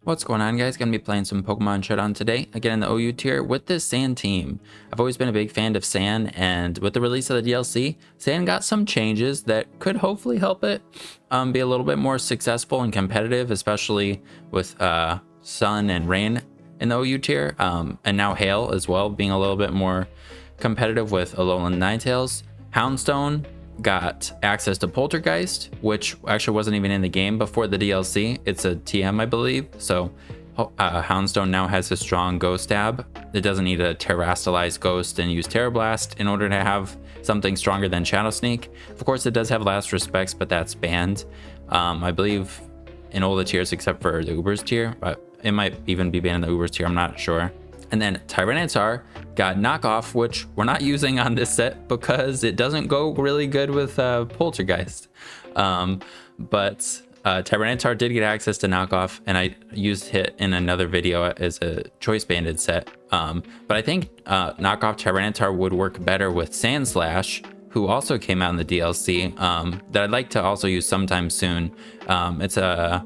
What's going on, guys? Gonna be playing some Pokemon Showdown today, again in the OU tier with this Sand team. I've always been a big fan of Sand, and with the release of the DLC, Sand got some changes that could hopefully help it be a little bit more successful and competitive, especially with Sun and Rain in the OU tier, and now Hail as well, being a little bit more competitive with Alolan Ninetales. Houndstone got access to Poltergeist, which actually wasn't even in the game before the DLC. It's a TM, I believe. So Houndstone now has a strong Ghost tab. It doesn't need a Terrastalize Ghost and use Terra Blast in order to have something stronger than Shadow Sneak. Of course, it does have Last Respects, but that's banned. I believe in all the tiers except for the Ubers tier, but it might even be banned in the Ubers tier. I'm not sure. And then Tyranitar got Knockoff, which we're not using on this set because it doesn't go really good with Poltergeist. But Tyranitar did get access to Knockoff, and I used it in another video as a Choice Banded set. But I think Knockoff Tyranitar would work better with Sandslash, who also came out in the DLC, that I'd like to also use sometime soon. It's a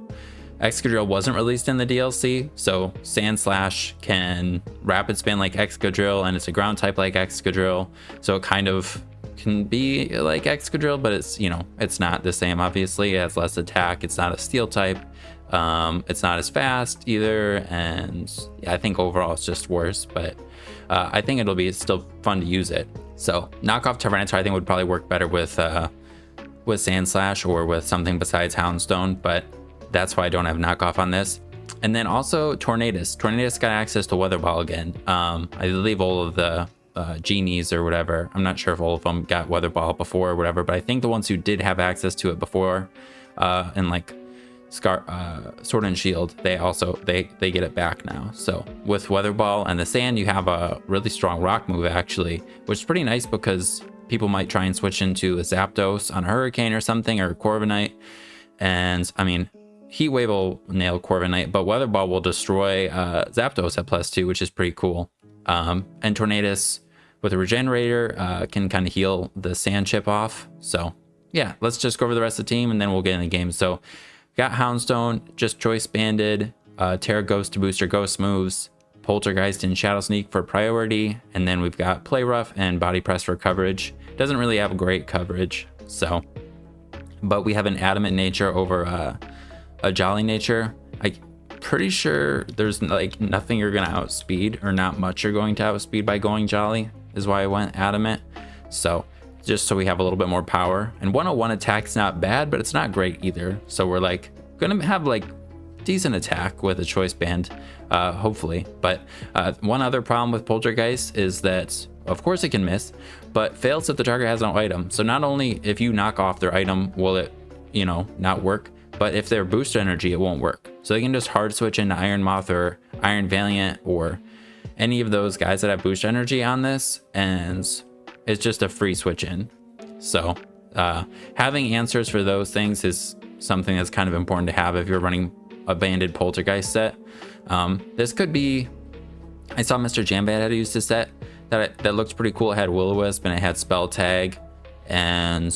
Excadrill wasn't released in the DLC, so Sandslash can rapid spin like Excadrill, and it's a ground type like Excadrill, so it kind of can be like Excadrill, but it's, you know, it's not the same. Obviously, it has less attack. It's not a steel type. It's not as fast either, and yeah, I think overall it's just worse. But I think it'll be still fun to use it. So Knockoff Tyranitar I think would probably work better with Sandslash or with something besides Houndstone, but that's why I don't have Knockoff on this. And then also Tornadus. Tornadus got access to Weather Ball again. I believe all of the genies or whatever. I'm not sure if all of them got Weather Ball before or whatever, but I think the ones who did have access to it before, and like Sword and Shield, they get it back now. So with Weather Ball and the Sand, you have a really strong rock move actually, which is pretty nice because people might try and switch into a Zapdos on a Hurricane or something, or Corviknight. And I mean, Heat Wave will nail Corviknight, but Weather Ball will destroy Zapdos at +2, which is pretty cool. And Tornadus with a Regenerator can kind of heal the Sand chip off. So yeah, let's just go over the rest of the team and then we'll get in the game. So got Houndstone, just Choice Banded, Terra Ghost to boost your Ghost moves, Poltergeist and Shadow Sneak for priority, and then we've got Play Rough and Body Press for coverage. Doesn't really have great coverage, so, but we have an Adamant nature over a Jolly nature. I'm pretty sure there's like nothing you're gonna outspeed, or not much you're going to outspeed by going Jolly, is why I went Adamant. So just so we have a little bit more power. And 101 attack's not bad, but it's not great either. So we're like gonna have like decent attack with a Choice Band, hopefully. But one other problem with Poltergeist is that of course it can miss, but fails if the target has no item. So not only if you knock off their item will it, you know, not work, but if they're boost energy, it won't work. So they can just hard switch into Iron Moth or Iron Valiant or any of those guys that have boost energy on this, and it's just a free switch in. So having answers for those things is something that's kind of important to have if you're running a banded Poltergeist set. This could be, I saw Mr. Jambad had used this set that looked pretty cool. It had Will-O-Wisp and it had Spell Tag, and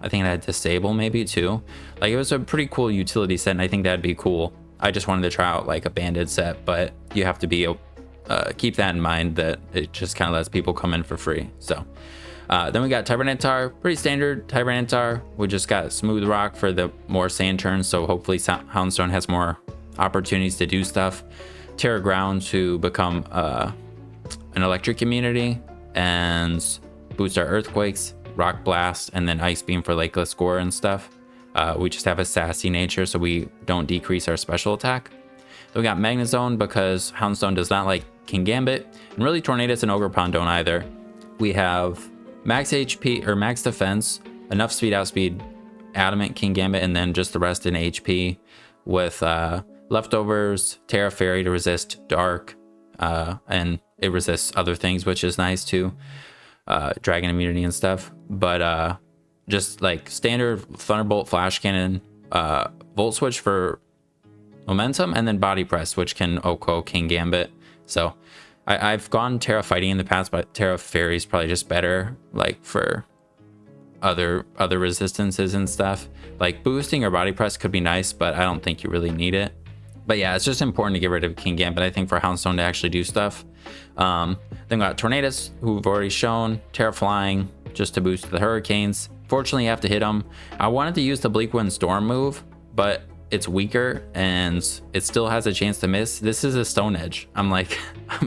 I think it had Disable maybe too. Like, it was a pretty cool utility set, and I think that'd be cool. I just wanted to try out like a banded set, but you have to be keep that in mind that it just kind of lets people come in for free. So then we got Tyranitar, pretty standard Tyranitar. We just got Smooth Rock for the more sand turns, so hopefully Houndstone has more opportunities to do stuff. Terra Ground to become an electric immunity and boost our Earthquakes, Rock Blast, and then Ice Beam for Lakeless Gore and stuff. We just have a sassy nature, so we don't decrease our special attack. Then we got Magnezone because Houndstone does not like King Gambit, and really Tornadus and Ogerpon don't either. We have max HP or max defense, enough speed outspeed Adamant, King Gambit, and then just the rest in HP with leftovers, Terra Fairy to resist Dark, and it resists other things, which is nice too. Dragon immunity and stuff, but just like standard Thunderbolt, Flash Cannon, Volt Switch for momentum, and then Body Press, which can OHKO King Gambit. So I've gone Terra Fighting in the past, but Terra Fairy is probably just better, like for other resistances and stuff. Like boosting or Body Press could be nice, but I don't think you really need it. But yeah, it's just important to get rid of King Gambit, I think, for Houndstone to actually do stuff. Then we got Tornadus, who we've already shown. Terra Flying, just to boost the Hurricanes. Fortunately, you have to hit them. I wanted to use the Bleak Wind Storm move, but it's weaker and it still has a chance to miss. This is a Stone Edge. I'm like,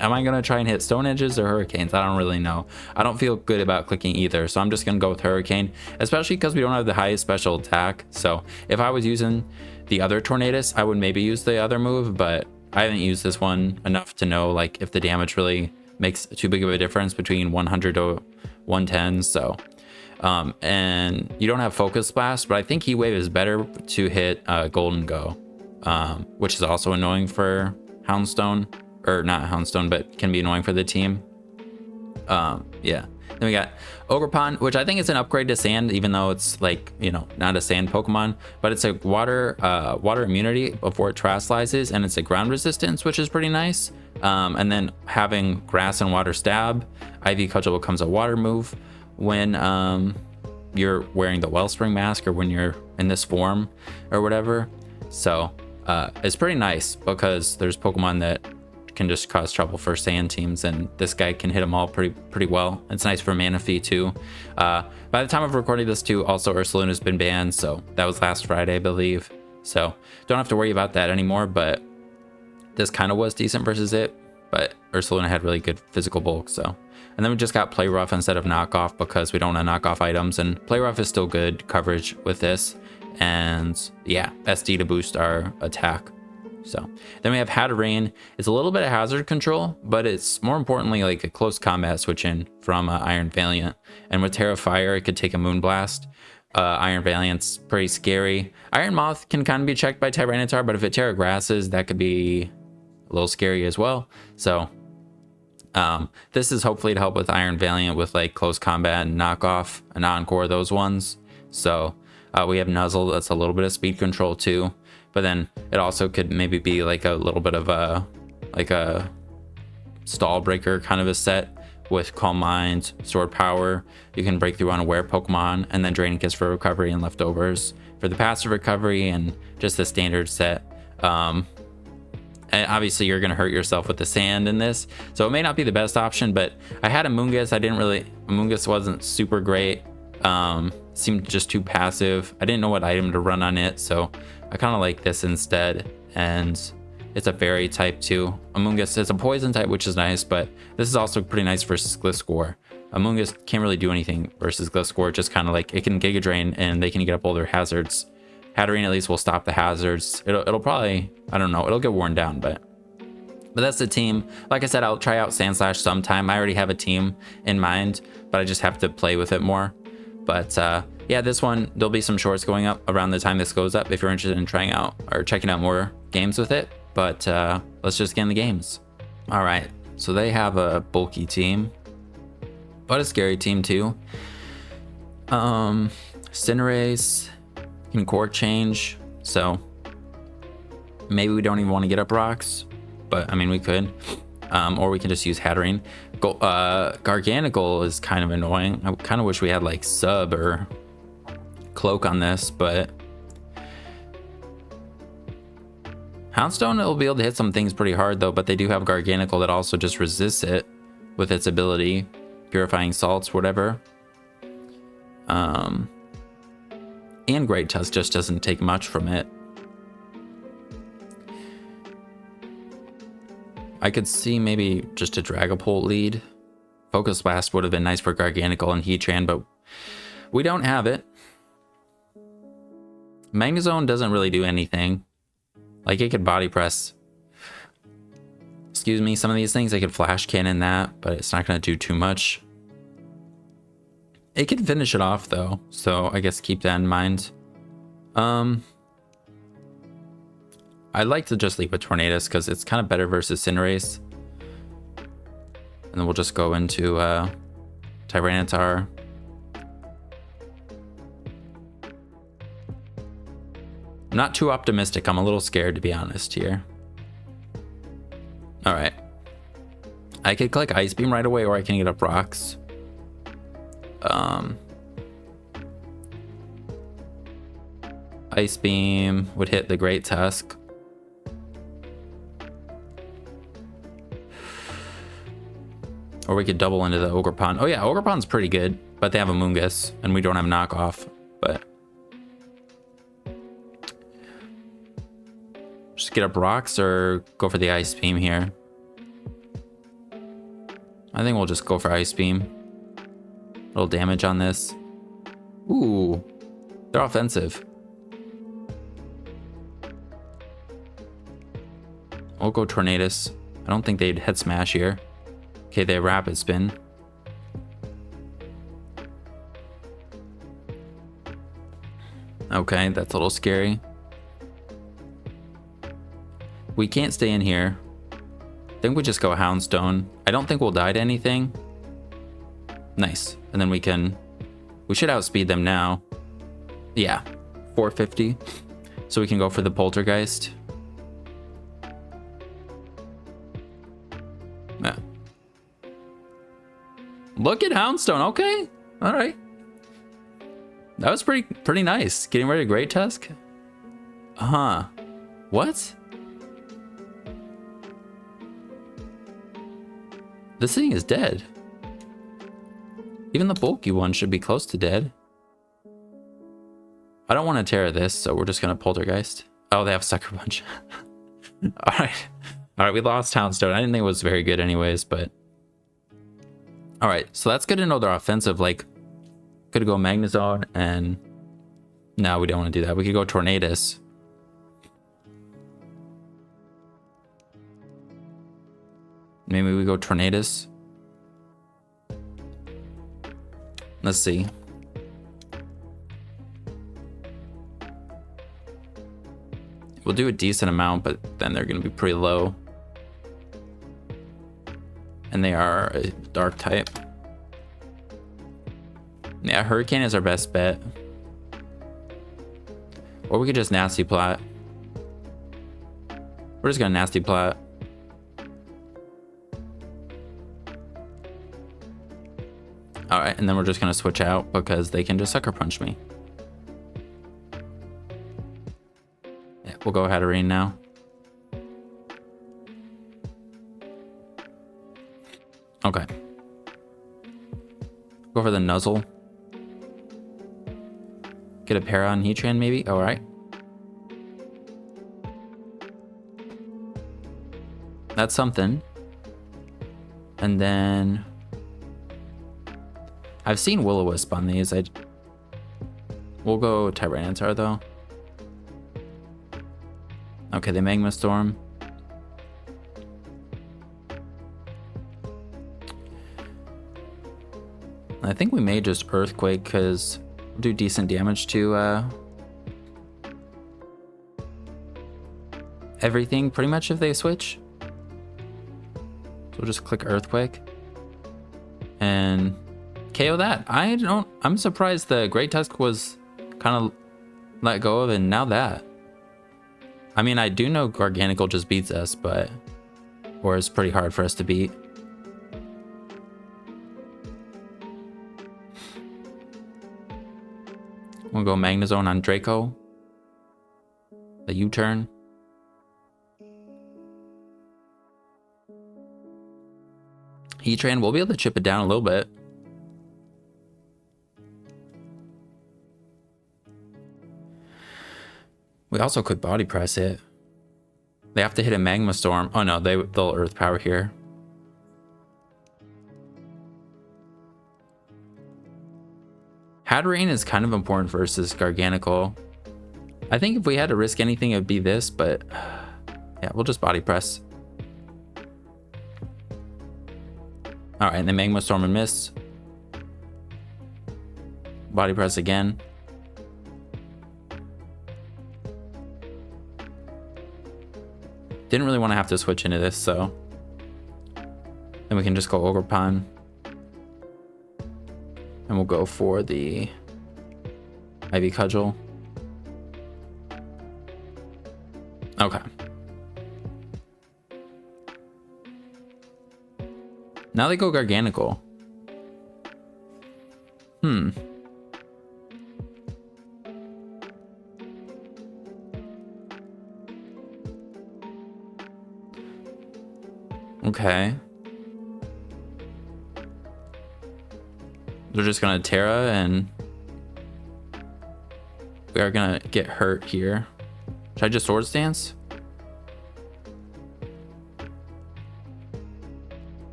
am I gonna try and hit Stone Edges or Hurricanes? I don't really know. I don't feel good about clicking either, so I'm just gonna go with Hurricane, especially because we don't have the highest special attack. So if I was using the other Tornadus, I would maybe use the other move, but I haven't used this one enough to know like if the damage really makes too big of a difference between 100 to 110. So and you don't have Focus Blast, but I think Heat Wave is better to hit Golden Go, which is also annoying for Houndstone, or not Houndstone, but can be annoying for the team. Yeah. Then we got Ogerpon, which I think is an upgrade to Sand, even though it's like, you know, not a Sand Pokemon, but it's a water immunity before it Terastallizes, and it's a ground resistance, which is pretty nice. And then having Grass and Water Stab, Ivy Cudgel becomes a water move when you're wearing the Wellspring mask or when you're in this form or whatever. So it's pretty nice because there's Pokemon that can just cause trouble for Sand teams, and this guy can hit them all pretty well. It's nice for Manaphy too. By the time of recording this too, also Ursaluna has been banned, so that was last Friday, I believe. So don't have to worry about that anymore, but this kind of was decent versus it, but Ursaluna had really good physical bulk. So, and then we just got Play Rough instead of Knockoff because we don't want to knock off items, and Play Rough is still good coverage with this. And yeah, SD to boost our attack. So then we have Hatterene. It's a little bit of hazard control, but it's more importantly like a close combat switch in from Iron Valiant. And with Terra Fire, it could take a Moonblast. Iron Valiant's pretty scary. Iron Moth can kind of be checked by Tyranitar, but if it Terra Grasses, that could be a little scary as well. So this is hopefully to help with Iron Valiant with like close combat and knockoff and encore, those ones. So we have Nuzzle, that's a little bit of speed control too, but then it also could maybe be like a little bit of a stall breaker kind of a set with Calm Mind, Sword Power. You can break through unaware Pokemon, and then Draining Kiss for recovery and leftovers for the passive recovery, and just the standard set. And obviously you're going to hurt yourself with the sand in this, so it may not be the best option, but I had a Moongus. Moongus wasn't super great. Seemed just too passive. I didn't know what item to run on it, so I kind of like this instead. And it's a fairy type too. Amoonguss is a poison type, which is nice, but this is also pretty nice versus Gliscor. Amoonguss can't really do anything versus Gliscor, just kind of like it can Giga Drain and they can get up all their hazards. Hatterene at least will stop the hazards. It'll probably, I don't know, it'll get worn down, but that's the team. Like I said, I'll try out Sandslash sometime. I already have a team in mind, but I just have to play with it more. But yeah, this one, there'll be some shorts going up around the time this goes up if you're interested in trying out or checking out more games with it. But let's just get in the games. All right, so they have a bulky team, but a scary team too. Cinderace can core change, so maybe we don't even want to get up rocks, but I mean we could. Or we can just use Hatterene. Garganacl is kind of annoying. I kind of wish we had like Sub or Cloak on this, but Houndstone will be able to hit some things pretty hard though, but they do have Garganacl that also just resists it with its ability, Purifying Salts, whatever. And Great Tusk just doesn't take much from it. I could see maybe just a Dragapult lead. Focus Blast would have been nice for Garganacl and Heatran, but we don't have it. Magnezone doesn't really do anything. Like, it could Body Press. Excuse me, some of these things, I could Flash Cannon that, but it's not going to do too much. It could finish it off, though, so I guess keep that in mind. I'd like to just leave with Tornadus because it's kind of better versus Cinderace. And then we'll just go into Tyranitar. I'm not too optimistic. I'm a little scared, to be honest, here. All right. I could click Ice Beam right away, or I can get up rocks. Ice Beam would hit the Great Tusk. Or we could double into the Ogerpon. Oh yeah, Ogerpon's pretty good, but they have a Moongus, and we don't have knockoff. But just get up rocks or go for the Ice Beam here. I think we'll just go for Ice Beam. A little damage on this. Ooh, they're offensive. We'll go Tornadus. I don't think they'd head smash here. Okay, they Rapid Spin. Okay, that's a little scary. We can't stay in here. I think we just go Houndstone. I don't think we'll die to anything. Nice. And then we should outspeed them now. Yeah, 450. So we can go for the Poltergeist. Yeah. Look at Houndstone. Okay. All right. That was pretty nice. Getting ready to Great Tusk? Huh. What? This thing is dead. Even the bulky one should be close to dead. I don't want to tear this, so we're just going to Poltergeist. Oh, they have Sucker Punch. Alright. Alright, we lost Houndstone. I didn't think it was very good anyways, but... Alright, so that's good to know they're offensive. Like, could go Magnezone and... No, we don't want to do that. We could go Tornadus. Maybe we go Tornadus. Let's see. We'll do a decent amount, but then they're going to be pretty low. And they are a dark type. Yeah, Hurricane is our best bet. Or we could just Nasty Plot. We're just going to Nasty Plot. Alright, and then we're just going to switch out because they can just Sucker Punch me. Yeah, we'll go Hatterene now. Okay. Go for the Nuzzle. Get a Para on Heatran maybe? Alright. That's something. And then... I've seen Will-O-Wisp on these. We'll go Tyranitar though. Okay, they Magma Storm. I think we may just Earthquake because we'll do decent damage to everything pretty much if they switch. So we'll just click Earthquake and KO that. I'm surprised the Great Tusk was kind of let go of, and now that. I mean, I do know Garganacl just beats us, but... Or it's pretty hard for us to beat. We'll go Magnezone on Draco. The U-turn. Heatran, we'll be able to chip it down a little bit. We also could Body Press it. They have to hit a Magma Storm. Oh no, they'll Earth Power here. Hatterene is kind of important versus Garganacl. I think if we had to risk anything, it would be this, but yeah, we'll just Body Press. Alright, and then Magma Storm and miss. Body Press again. Didn't really want to have to switch into this, so then we can just go Ogerpon. And we'll go for the Ivy Cudgel. Okay. Now they go Garganacl. Okay. They're just gonna Terra, and we are gonna get hurt here. Should I just Swords Dance?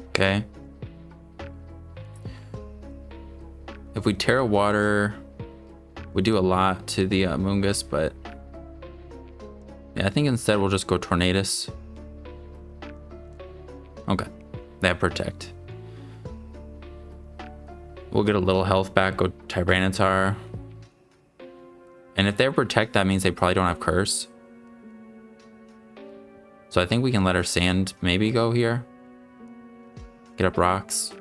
Okay. If we Terra Water, we do a lot to the Mungus, but yeah, I think instead we'll just go Tornadus. Okay, they have Protect. We'll get a little health back, go Tyranitar. And if they have Protect, that means they probably don't have Curse. So I think we can let our Sand maybe go here. Get up rocks.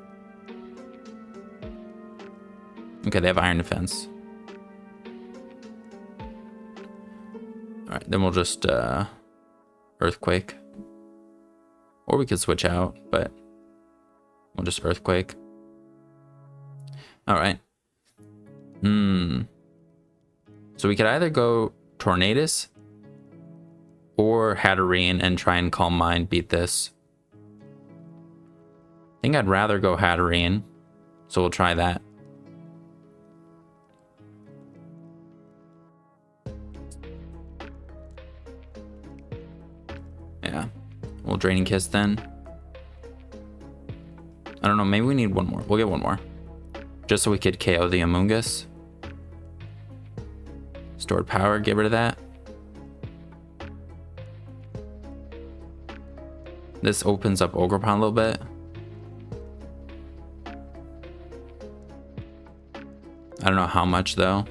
Okay, they have Iron Defense. Alright, then we'll just Earthquake. Or we could switch out, but we'll just Earthquake. Alright. So we could either go Tornadus or Hatterene and try and Calm Mind beat this. I think I'd rather go Hatterene, so we'll try that. Yeah, we'll Draining Kiss then. I don't know, maybe we need one more. We'll get one more. Just so we could KO the Amoonguss. Stored power, get rid of that. This opens up Ogerpon a little bit. I don't know how much though.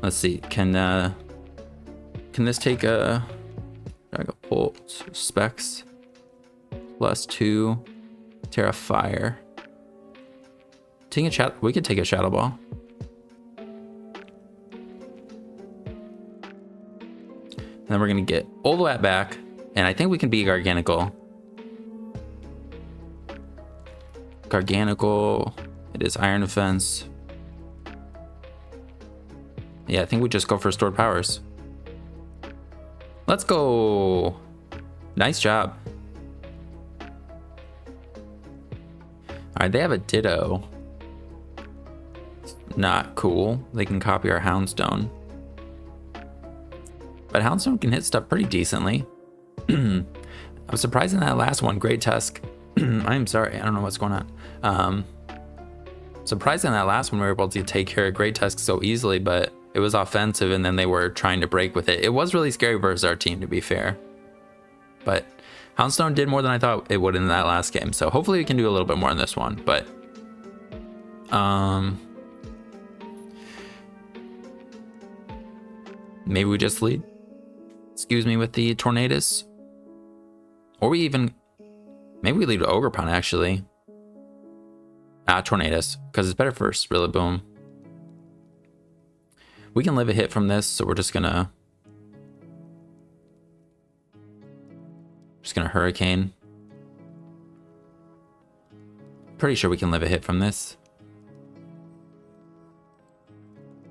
Let's see, can this take a Bolt Specs +2 Terra Fire? Taking a chat, we could take a Shadow Ball. And then we're gonna get Oloat back, and I think we can beat Garganacl. Garganacl, it is Iron Defense. Yeah, I think we just go for Stored Powers. Let's go. Nice job. All right, they have a Ditto. Not cool. They can copy our Houndstone. But Houndstone can hit stuff pretty decently. I was surprised in that last one, Great Tusk. I'm sorry, I don't know what's going on. Surprised in that last one we were able to take care of Great Tusk so easily, but it was offensive and then they were trying to break with it. It was really scary versus our team, to be fair. But Houndstone did more than I thought it would in that last game, so hopefully we can do a little bit more in this one. But maybe we just lead, excuse me, with the Tornadus. Or we even, maybe we lead with Ogerpon actually. Tornadus, because it's better for Rillaboom. We can live a hit from this, so we're just gonna Hurricane. Pretty sure we can live a hit from this.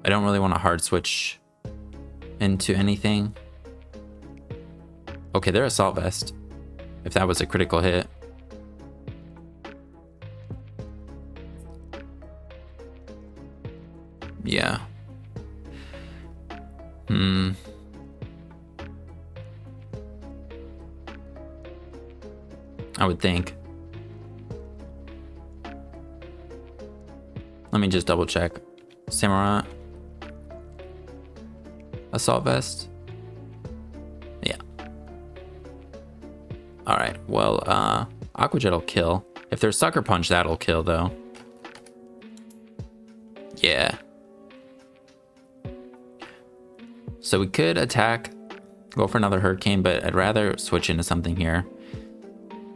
I don't really want to hard switch into anything. Okay, they're Assault Vest. If that was a critical hit. Yeah. I would think. Let me just double check. Samurai. Assault Vest. Yeah. Alright, well, Aqua Jet will kill. If there's Sucker Punch, that'll kill, though. Yeah. So we could attack, go for another Hurricane, but I'd rather switch into something here.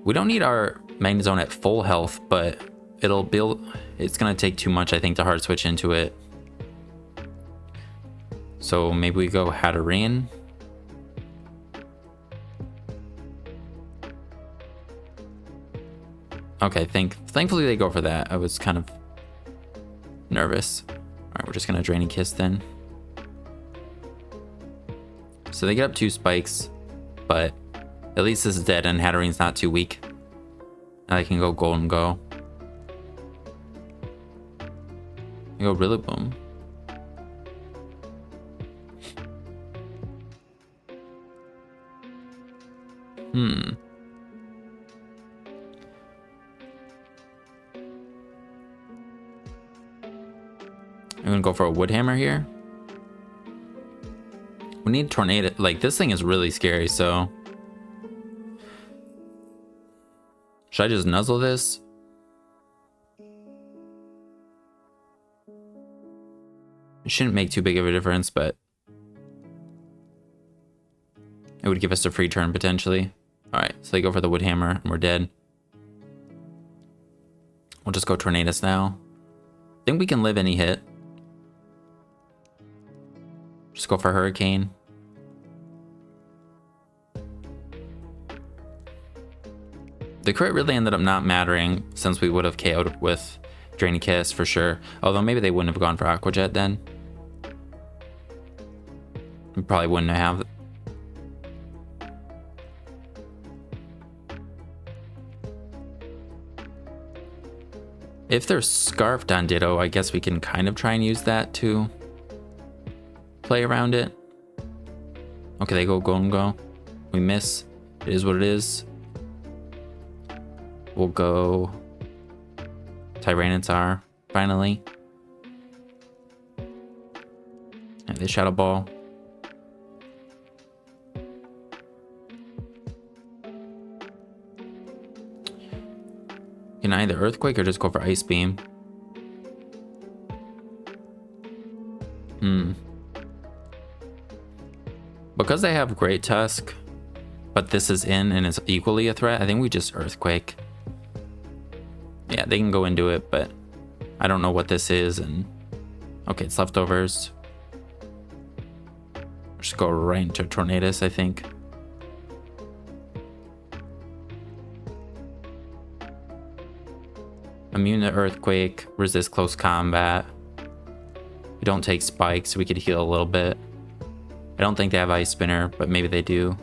We don't need our Magnezone at full health, but it'll build, it's gonna take too much, I think, to hard switch into it. So maybe we go Hatterene. Okay, thankfully they go for that. I was kind of nervous. All right, we're just gonna Draining Kiss then. So they get up 2 spikes, but at least this is dead and Hatterene's not too weak. I can go Golden Go. I go Rillaboom. I'm gonna go for a Wood Hammer here. We need Tornado. Like, this thing is really scary, so. Should I just nuzzle this? It shouldn't make too big of a difference, but it would give us a free turn potentially. Alright, so they go for the Wood Hammer, and we're dead. We'll just go Tornadus now. I think we can live any hit. Just go for Hurricane. The crit really ended up not mattering since we would have KO'd with Drainy Kiss for sure. Although maybe they wouldn't have gone for Aqua Jet then. We probably wouldn't have. If they're Scarfed on Ditto, I guess we can kind of try and use that to play around it. Okay, they go Golden Go. We miss. It is what it is. We'll go Tyranitar, finally. And they Shadow Ball. Can I either Earthquake or just go for Ice Beam? Because they have Great Tusk, but this is in and it's equally a threat, I think we just Earthquake. Yeah, they can go into it, but I don't know what this is. And okay, it's leftovers. Just go right into Tornadus, I think. Immune to Earthquake, resist close combat. We don't take spikes, so we could heal a little bit. I don't think they have Ice Spinner, but maybe they do.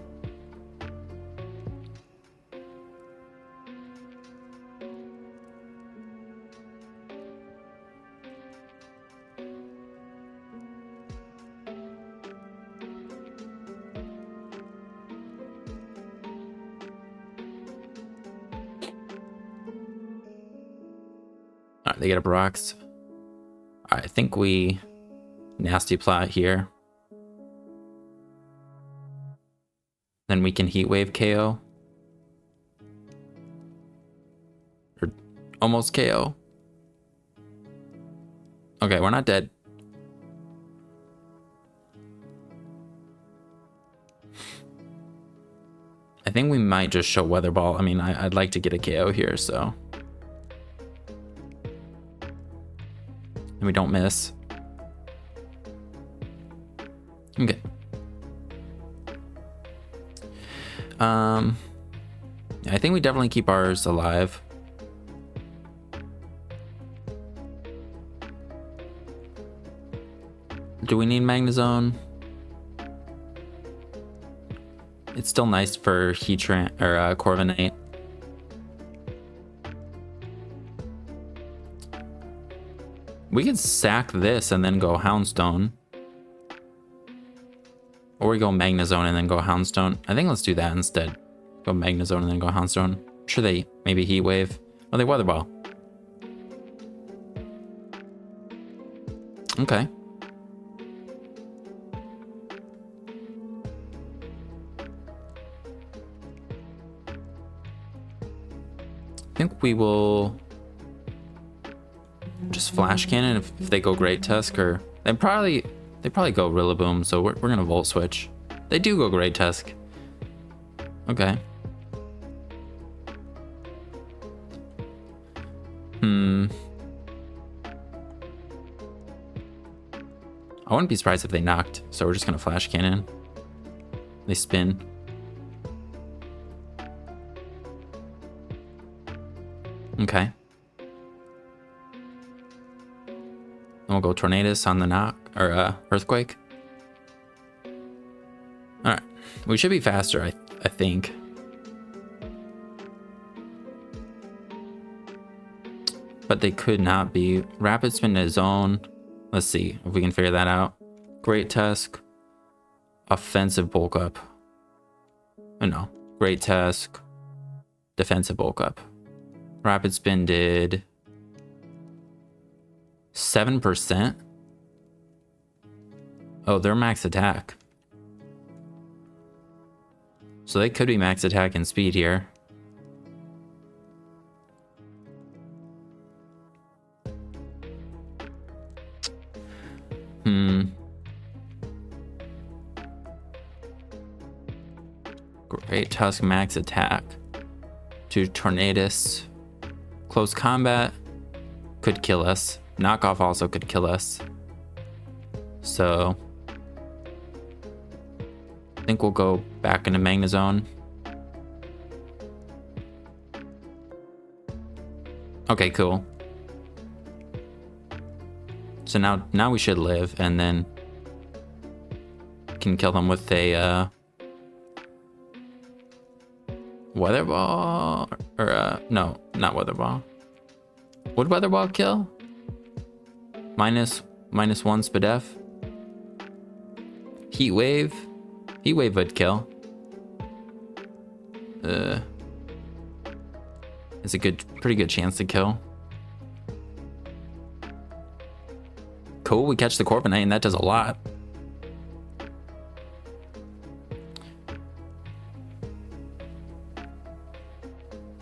Alright, they get up rocks. Alright, I think we Nasty Plot here. Then we can Heat Wave KO. Or almost KO. Okay, we're not dead. I think we might just show Weather Ball. I mean, I'd like to get a KO here, so. And we don't miss. Okay. I think we definitely keep ours alive. Do we need Magnezone? It's still nice for Heatran or Corviknight. We could sack this and then go Houndstone. Or we go Magnezone and then go Houndstone. I think let's do that instead. Go Magnezone and then go Houndstone. I'm sure they maybe Heat Wave. Oh, they Weather Ball. Okay. I think we will just Flash Cannon if they go Great Tusk, or they probably go Rillaboom, so we're gonna Volt Switch. They do go Great Tusk. Okay. I wouldn't be surprised if they knocked, so we're just gonna Flash Cannon. They spin. Okay. Then we'll go Tornadus on the knock, or Earthquake. Alright. We should be faster, I think. but they could not be. Rapid Spin to Zone. Let's see if we can figure that out. Great Tusk. Offensive Bulk Up. Oh no. Great Tusk. Defensive Bulk Up. Rapid Spin did 7%. Oh, they're max attack. So they could be max attack and speed here. Great Tusk max attack. To Tornadus. Close combat could kill us. Knockoff also could kill us. So I think we'll go back into Magnezone. Okay, cool. So now we should live, and then can kill them with a Weather Ball, or no, not Weather Ball. Would Weather Ball kill? Minus one Spadef. Heat Wave. Heat Wave would kill. It's a pretty good chance to kill. Cool, we catch the Corviknight, and that does a lot.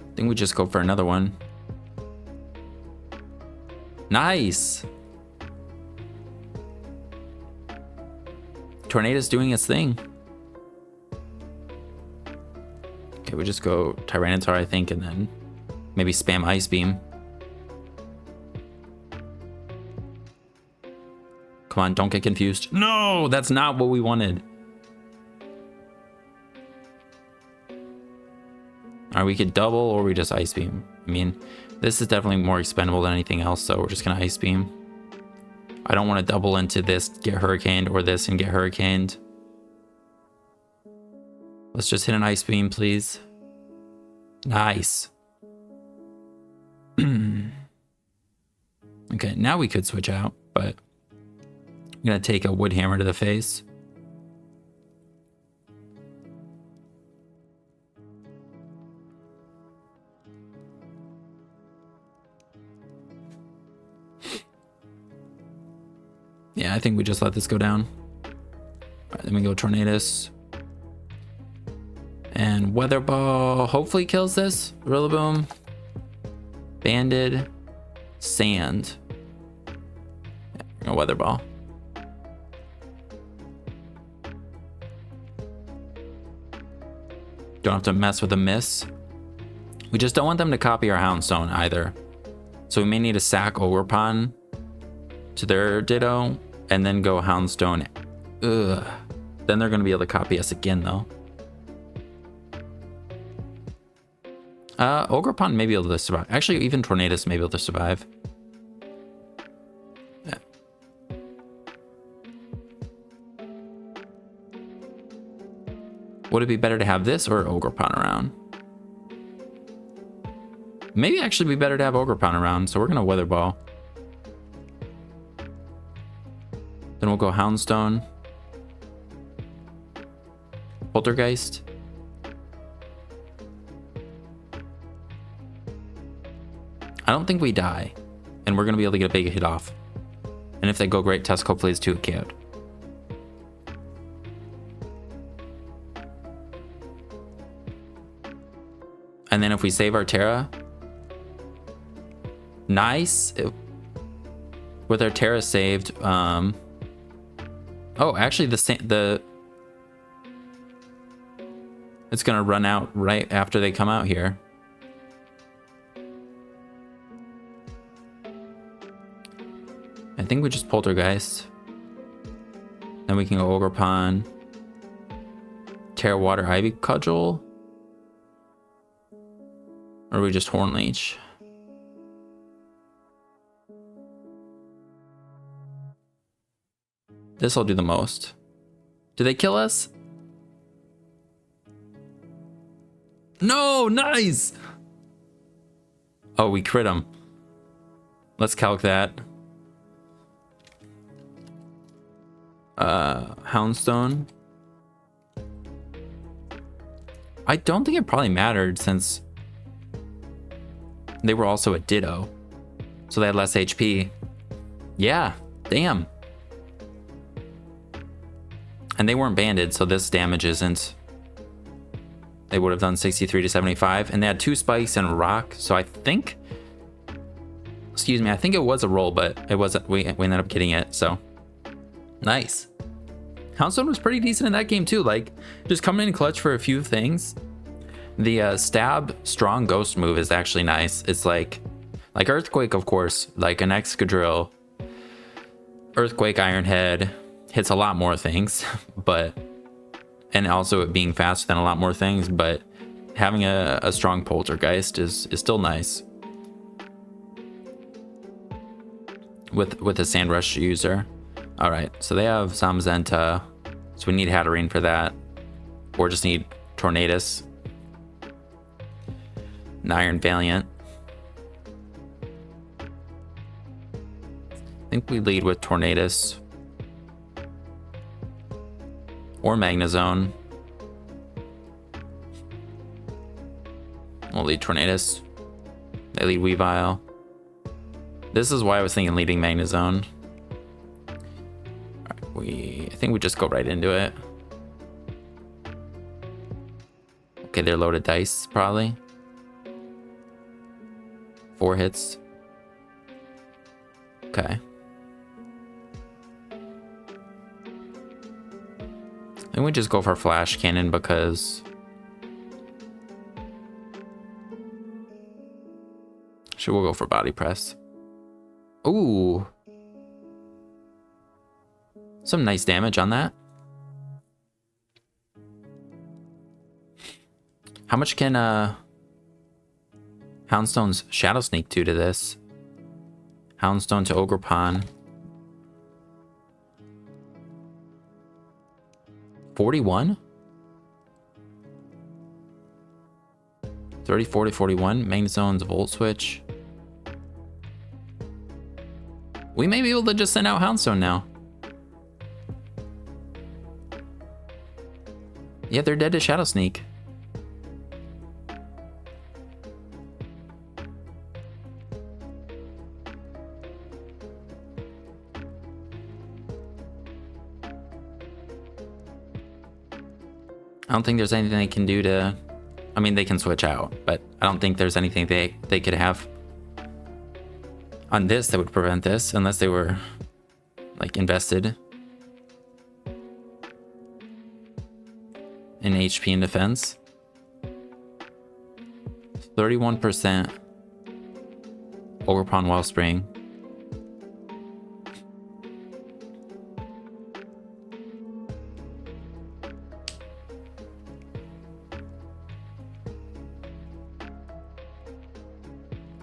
I think we just go for another one. Nice! Tornado's doing its thing. Okay, we just go Tyranitar, I think, and then maybe spam Ice Beam. Come on, don't get confused. No, that's not what we wanted. Alright, we could double or we just Ice Beam. I mean, this is definitely more expendable than anything else, so we're just gonna Ice Beam. I don't want to double into this, get Hurricaned, or this and get Hurricaned. Let's just hit an Ice Beam, please. Nice. Okay, now we could switch out, but I'm gonna take a Wood Hammer to the face. Yeah, I think we just let this go down. All right, then we go Tornadus. And Weather Ball hopefully kills this. Rillaboom. Banded. Sand. Yeah, a Weather Ball. Don't have to mess with a miss. We just don't want them to copy our Houndstone either. So we may need to sack Ogerpon to their Ditto and then go Houndstone. Ugh. Then they're going to be able to copy us again, though. Ogerpon may be able to survive. Actually, even Tornadus may be able to survive. Yeah. Would it be better to have this or Ogerpon around? Maybe actually be better to have Ogerpon around, so we're going to Weather Ball. Then we'll go Houndstone. Poltergeist. I don't think we die, and we're going to be able to get a big hit off. And if they go Great Tusk, hopefully it's 2 KO'd. And then if we save our Terra, nice. With our Terra saved, oh, actually it's gonna run out right after they come out here. I think we just Poltergeist. Then we can go Ogerpon. Terra Water Ivy Cudgel. Or we just Horn Leech. This'll do the most. Do they kill us? No, nice! Oh, we crit them. Let's calc that. Houndstone. I don't think it probably mattered since they were also a Ditto. So they had less HP. Yeah, damn. And they weren't banded, so this damage isn't. They would have done 63 to 75. And they had 2 spikes and a rock. So I think, excuse me, I think it was a roll, but it wasn't. We ended up getting it, so nice. Houndstone was pretty decent in that game too, like just coming in clutch for a few things. The stab strong ghost move is actually nice. It's like Earthquake, of course, like an Excadrill. Earthquake Iron Head hits a lot more things, but, and also it being faster than a lot more things, but having a strong Poltergeist is still nice. With a Sandrush user. All right, so they have Zamazenta, so we need Hatterene for that, or just need Tornadus, an Iron Valiant. I think we lead with Tornadus or Magnezone. We'll lead Tornadus. They lead Weavile. This is why I was thinking leading Magnezone. I think we just go right into it. Okay, they're loaded dice, probably. 4 hits. Okay. I think we just go for Flash Cannon because... We'll go for Body Press. Ooh. Some nice damage on that. How much can Houndstone's Shadow Sneak do to this? Houndstone to Ogerpon. 41? 30, 40, 41. Magnezone's Volt Switch. We may be able to just send out Houndstone now. Yeah, they're dead to Shadow Sneak. I don't think there's anything they can do to... I mean, they can switch out, but I don't think there's anything they could have on this that would prevent this, unless they were, like, invested in HP and defense. 31% Ogerpon-Wellspring.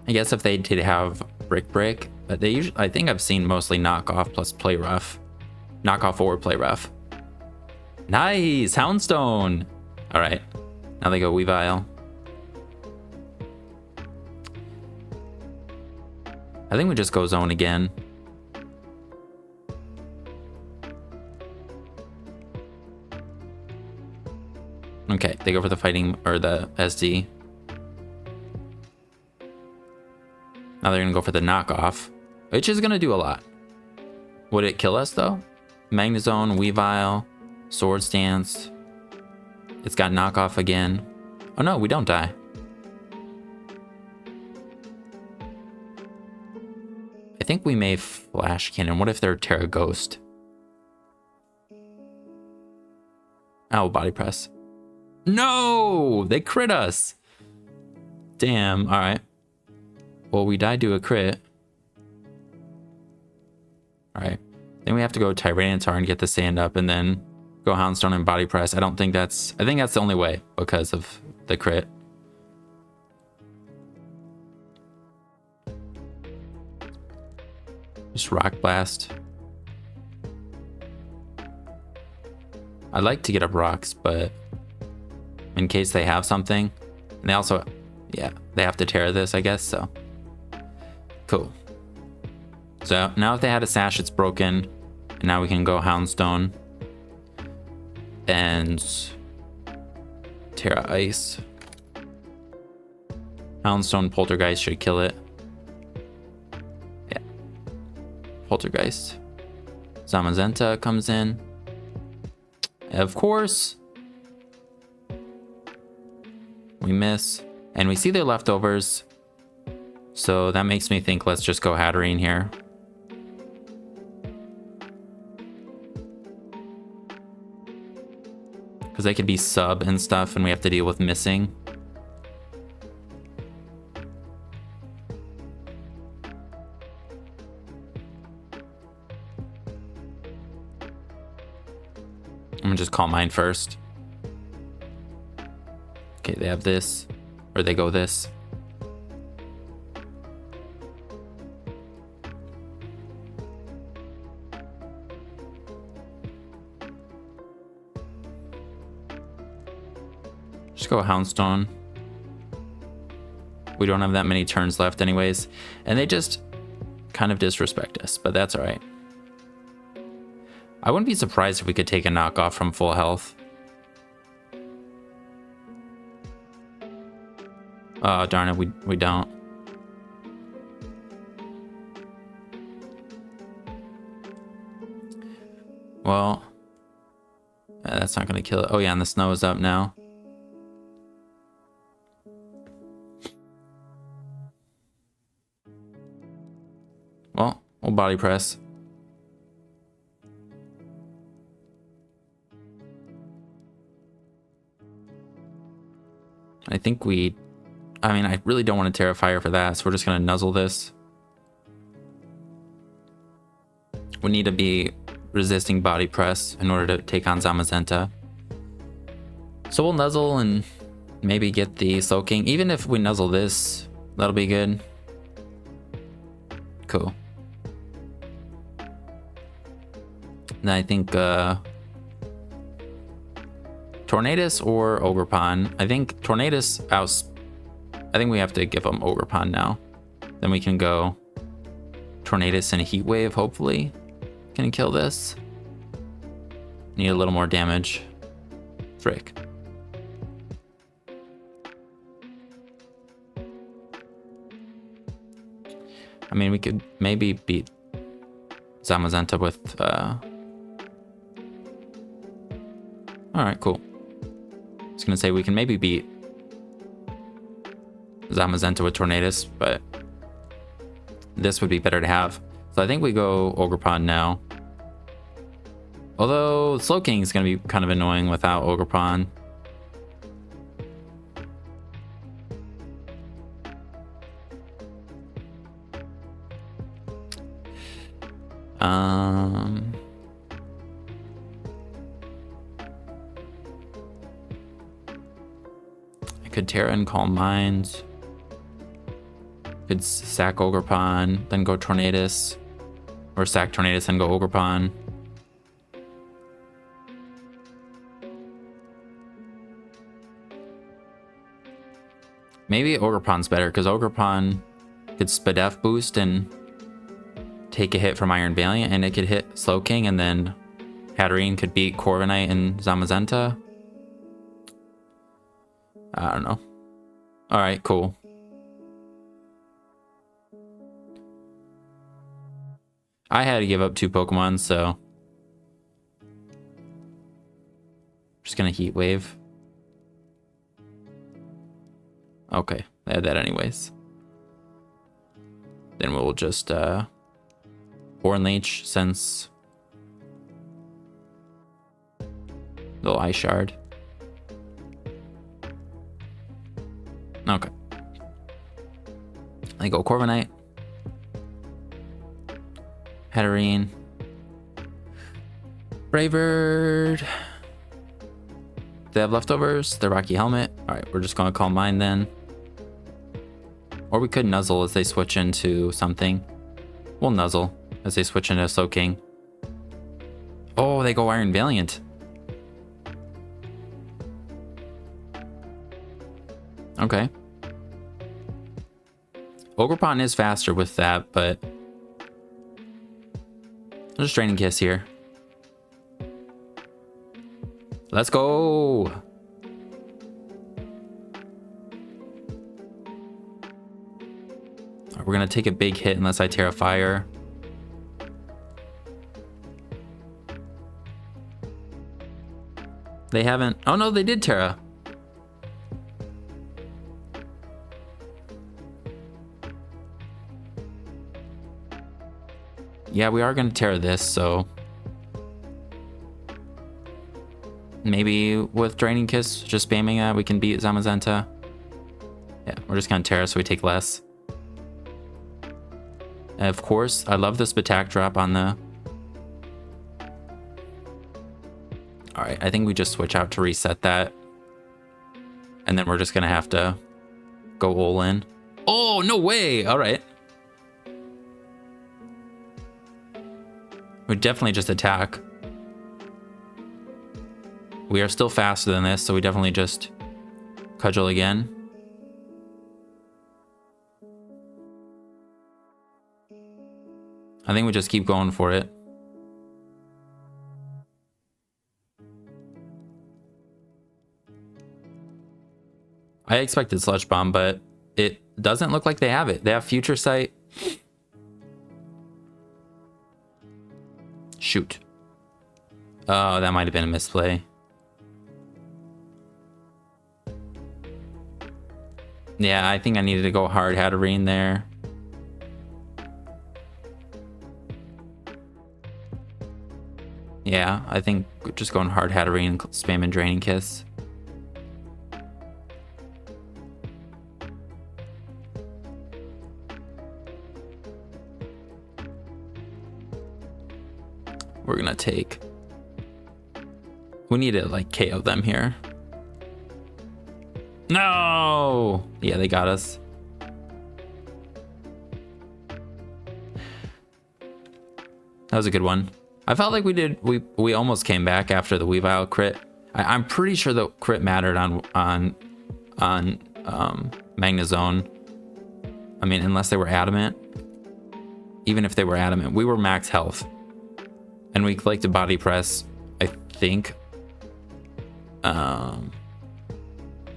I guess if they did have Brick, but they usually, I think I've seen mostly knockoff plus play rough. Knockoff or play rough. Nice! Houndstone! Alright. Now they go Weavile. I think we just go zone again. Okay, they go for the fighting, or the SD. Now they're gonna go for the knockoff, which is gonna do a lot. Would it kill us though? Magnezone, Weavile, Sword Stance. It's got knockoff again. Oh no, we don't die. I think we may Flash Cannon. What if they're Terra Ghost? Oh, Body Press. No! They crit us! Damn, alright. Well, we died to a crit. Alright. Then we have to go Tyranitar and get the sand up and then go Houndstone and Body Press. I think that's the only way because of the crit. Just Rock Blast. I'd like to get up rocks, but in case they have something. And they also, yeah, they have to tear this, I guess, so. Cool. So now if they had a Sash, it's broken. And now we can go Houndstone. And Terra Ice. Houndstone, Poltergeist should kill it. Yeah. Poltergeist. Zamazenta comes in. Of course. We miss. And we see their leftovers. So that makes me think let's just go Hatterene here. Because they could be sub and stuff and we have to deal with missing. I'm gonna just call mine first. Okay, they have this. Or they go this. Just go Houndstone. We don't have that many turns left anyways. And they just kind of disrespect us, but that's all right. I wouldn't be surprised if we could take a knockoff from full health. Oh, darn it, we don't. Well, that's not going to kill it. Oh yeah, and the snow is up now. Well, we'll body press. I think I really don't want to Terra Fire for that, so we're just going to nuzzle this. We need to be resisting body press in order to take on Zamazenta. So we'll nuzzle and maybe get the Slow King. Even if we nuzzle this, that'll be good. Cool. Then I think Tornadus or Ogerpon. I think Tornadus out. I think we have to give them Ogerpon now. Then we can go Tornadus and Heat Wave, hopefully. Can kill this. Need a little more damage. Frick. I mean, we could maybe beat Zamazenta with... Alright, cool. I was gonna say we can maybe beat Zamazenta with Tornadus, but this would be better to have. So I think we go Ogerpon now. Although Slow King is going to be kind of annoying without Ogerpon. I could Terra and Calm Minds. Could sack Ogerpon, then go Tornadus. Or sack Tornadus and go Ogerpon. Maybe Ogerpon's better, because Ogerpon could Spadef boost and take a hit from Iron Valiant, and it could hit Slow King, and then Hatterene could beat Corviknight and Zamazenta. I don't know. Alright, cool. I had to give up 2 Pokemon, so... just gonna Heat Wave. Okay, I had that anyways. Then we'll just, Horn Leech, since... little Ice Shard. Okay. I go Corviknight. Hatterene. Bravebird. They have leftovers. The Rocky Helmet. Alright, we're just gonna call mine then. Or we could Nuzzle as they switch into something. We'll Nuzzle as they switch into Slow King. Oh, they go Iron Valiant. Okay. Ogerpon is faster with that, but Just Draining Kiss here. Let's go. We're gonna take a big hit unless I Terra Fire. They haven't. Oh no, they did Terra. Yeah, we are gonna Terra this, so maybe with Draining Kiss, just spamming that, we can beat Zamazenta. Yeah, we're just gonna Terra so we take less. And of course, I love this attack drop on the... Alright, I think we just switch out to reset that. And then we're just gonna have to go all in. Oh, no way! Alright. We definitely just attack. We are still faster than this, so we definitely just cudgel again. I think we just keep going for it. I expected Sludge Bomb, but it doesn't look like they have it. They have Future Sight. Shoot. Oh, that might have been a misplay. Yeah, I think I needed to go hard Hatterene there. Yeah, I think just going hard Hatterene and spamming Draining Kiss. We're gonna take... We need to like KO them here. No! Yeah, they got us. That was a good one. I felt like we almost came back after the Weavile crit. I'm pretty sure the crit mattered on Magnezone. I mean, unless they were adamant. Even if they were adamant, we were max health. And we like to body press, I think.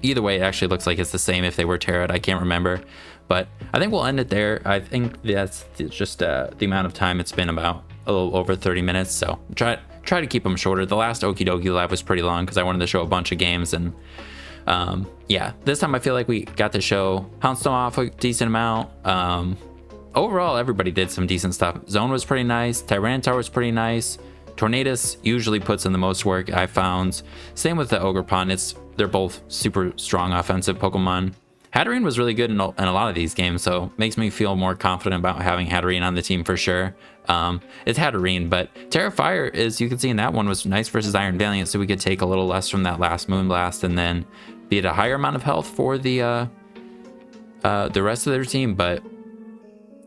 Either way, it actually looks like it's the same if they were Terra'd. I can't remember. But I think we'll end it there. I think that's just the amount of time it's been, about a little over 30 minutes. So try to keep them shorter. The last Okie Dokie live was pretty long because I wanted to show a bunch of games. And yeah, this time I feel like we got to show Houndstone off a decent amount. Overall, everybody did some decent stuff. Zone was pretty nice. Tyranitar was pretty nice. Tornadus usually puts in the most work, I found. Same with the Ogerpon. They're both super strong offensive Pokemon. Hatterene was really good in a lot of these games, so makes me feel more confident about having Hatterene on the team for sure. It's Hatterene, but Terra Fire, as you can see in that one, was nice versus Iron Valiant, so we could take a little less from that last Moonblast and then be at a higher amount of health for the rest of their team. But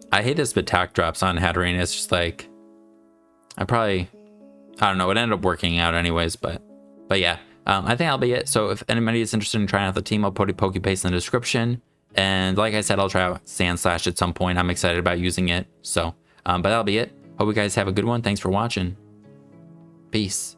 I hate this attack drops on Hatterene. It's just like, I don't know, it ended up working out anyways, but yeah. I think that'll be it. So if anybody is interested in trying out the team, I'll put a Pokepaste in the description. And like I said, I'll try out Sandslash at some point. I'm excited about using it. So, but that'll be it. Hope you guys have a good one. Thanks for watching. Peace.